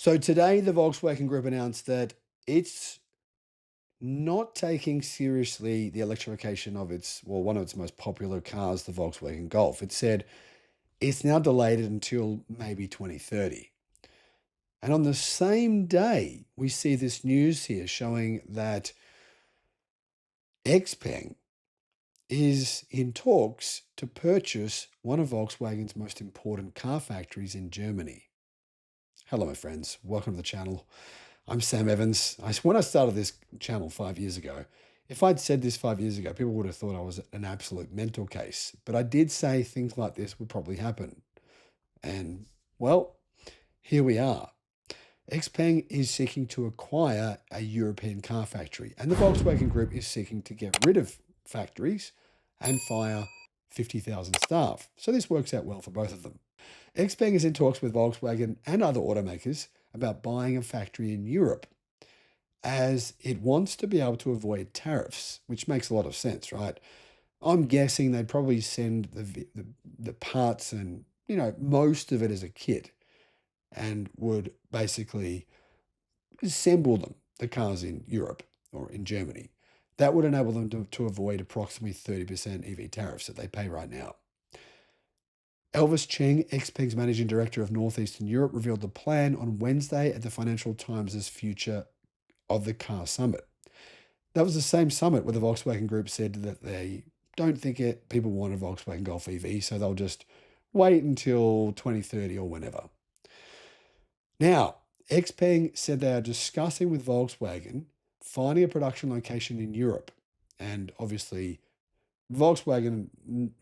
So today, the Volkswagen Group announced that it's not taking seriously the electrification of one of its most popular cars, the Volkswagen Golf. It said it's now delayed until maybe 2030. And on the same day, we see this news here showing that Xpeng is in talks to purchase one of Volkswagen's most important car factories in Germany. Hello, my friends. Welcome to the channel. I'm Sam Evans. When I started this channel 5 years ago, if I'd said this 5 years ago, people would have thought I was an absolute mental case. But I did say things like this would probably happen. And, well, here we are. Xpeng is seeking to acquire a European car factory, and the Volkswagen Group is seeking to get rid of factories and fire 50,000 staff. So this works out well for both of them. Xpeng is in talks with Volkswagen and other automakers about buying a factory in Europe, as it wants to be able to avoid tariffs, which makes a lot of sense, right? I'm guessing they'd probably send the parts and, most of it as a kit, and would basically assemble the cars in Europe or in Germany. That would enable them to avoid approximately 30% EV tariffs that they pay right now. Elvis Cheng, Xpeng's managing director of Northeastern Europe, revealed the plan on Wednesday at the Financial Times' Future of the Car Summit. That was the same summit where the Volkswagen Group said that they don't think people want a Volkswagen Golf EV, so they'll just wait until 2030 or whenever. Now, Xpeng said they are discussing with Volkswagen finding a production location in Europe. And obviously, Volkswagen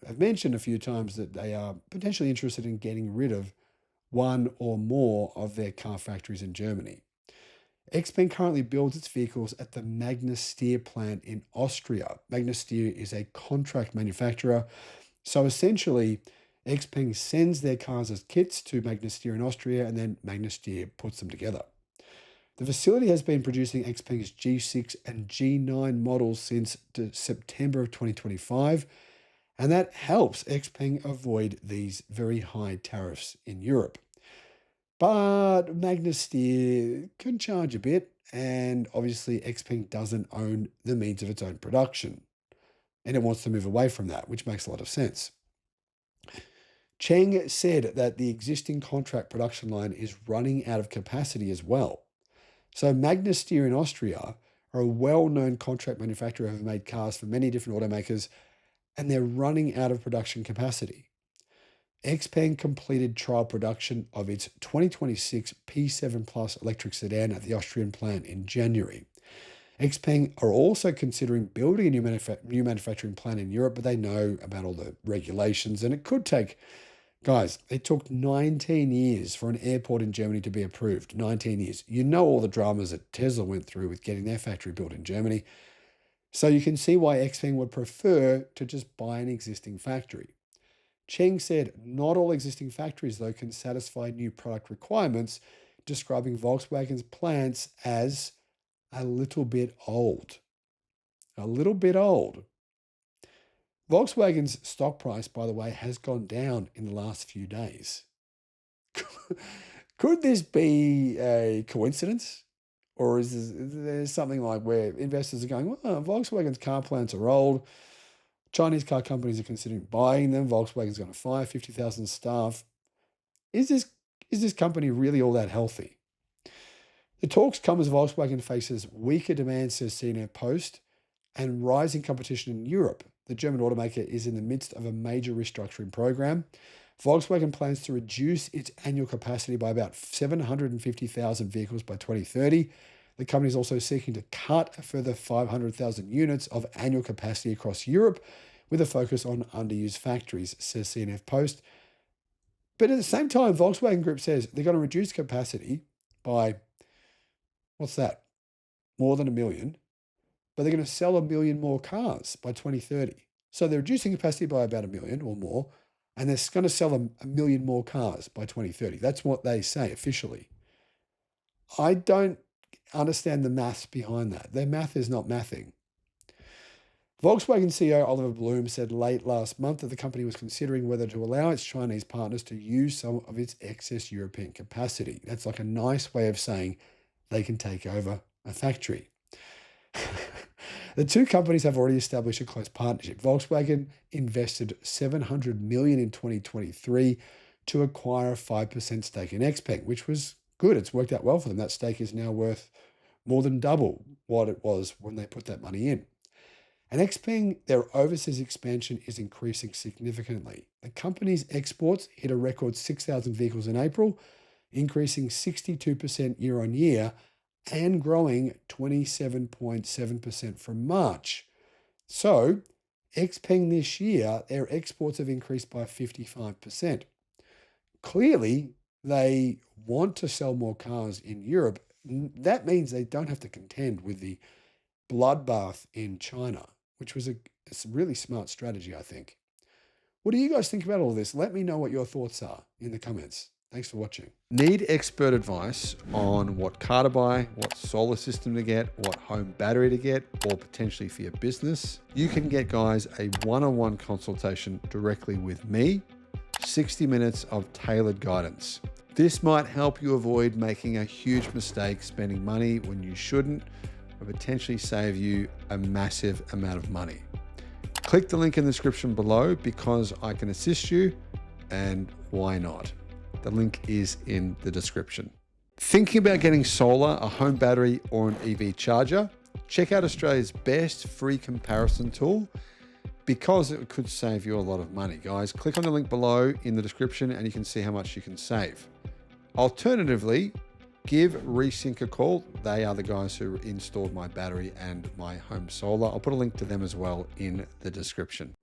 have mentioned a few times that they are potentially interested in getting rid of one or more of their car factories in Germany. Xpeng currently builds its vehicles at the Magna Steyr plant in Austria. Magna Steyr is a contract manufacturer. So essentially, Xpeng sends their cars as kits to Magna Steyr in Austria, and then Magna Steyr puts them together. The facility has been producing Xpeng's G6 and G9 models since September of 2025, and that helps Xpeng avoid these very high tariffs in Europe. But Magna Steyr can charge a bit, and obviously Xpeng doesn't own the means of its own production, and it wants to move away from that, which makes a lot of sense. Cheng said that the existing contract production line is running out of capacity as well. So Magna Steyr in Austria are a well-known contract manufacturer who have made cars for many different automakers, and they're running out of production capacity. Xpeng completed trial production of its 2026 P7 Plus electric sedan at the Austrian plant in January. Xpeng are also considering building a new manufacturing plant in Europe, but they know about all the regulations, and it could take, guys, it took 19 years for an airport in Germany to be approved. 19 years. You know all the dramas that Tesla went through with getting their factory built in Germany. So you can see why Xpeng would prefer to just buy an existing factory. Cheng said not all existing factories, though, can satisfy new product requirements, describing Volkswagen's plants as a little bit old. A little bit old. Volkswagen's stock price, by the way, has gone down in the last few days. Could this be a coincidence? Or is there something like where investors are going, well, Volkswagen's car plants are old. Chinese car companies are considering buying them. Volkswagen's going to fire 50,000 staff. Is this company really all that healthy? The talks come as Volkswagen faces weaker demand, says CNN Post, and rising competition in Europe. The German automaker is in the midst of a major restructuring program. Volkswagen plans to reduce its annual capacity by about 750,000 vehicles by 2030. The company is also seeking to cut a further 500,000 units of annual capacity across Europe, with a focus on underused factories, says CNN Post. But at the same time, Volkswagen Group says they're going to reduce capacity by, what's that? More than 1 million. But they're going to sell 1 million more cars by 2030. So they're reducing capacity by about 1 million or more, and they're going to sell 1 million more cars by 2030. That's what they say officially. I don't understand the maths behind that. Their math is not mathing. Volkswagen CEO Oliver Bloom said late last month that the company was considering whether to allow its Chinese partners to use some of its excess European capacity. That's like a nice way of saying they can take over a factory. The two companies have already established a close partnership. Volkswagen invested $700 million in 2023 to acquire a 5% stake in Xpeng, which was good. It's worked out well for them. That stake is now worth more than double what it was when they put that money in. And Xpeng, their overseas expansion is increasing significantly. The company's exports hit a record 6,000 vehicles in April, increasing 62% year on year and growing 27.7% from March. So, Xpeng this year, their exports have increased by 55%. Clearly, they want to sell more cars in Europe. That means they don't have to contend with the bloodbath in China, which was a really smart strategy, I think. What do you guys think about all this? Let me know what your thoughts are in the comments. Thanks for watching. Need expert advice on what car to buy, what solar system to get, what home battery to get, or potentially for your business? You can get, guys, a one-on-one consultation directly with me, 60 minutes of tailored guidance. This might help you avoid making a huge mistake spending money when you shouldn't, or potentially save you a massive amount of money. Click the link in the description below because I can assist you, and why not? The link is in the description. Thinking about getting solar, a home battery, or an EV charger? Check out Australia's best free comparison tool because it could save you a lot of money. Guys, click on the link below in the description and you can see how much you can save. Alternatively, give Resync a call. They are the guys who installed my battery and my home solar. I'll put a link to them as well in the description.